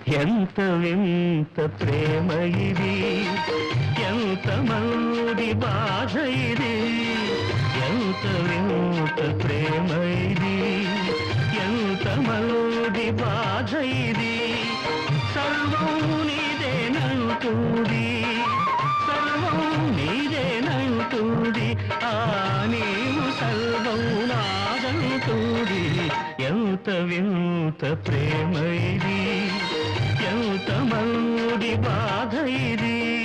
ఎంత వింత ప్రేమ ఇది, ఎంత మంది బాధ ఇది, ఎంత వింత ప్రేమ ఇది, ఎంత మంది బాధ ఇది. సర్వం నీదేనంటుంది, సర్వం నీదేనంటుంది, ఆ నీవు సర్వం నాదంటుంది. ఎంత వింత ప్రేమ ఇది, ఎంత మంది బాధ ఇది.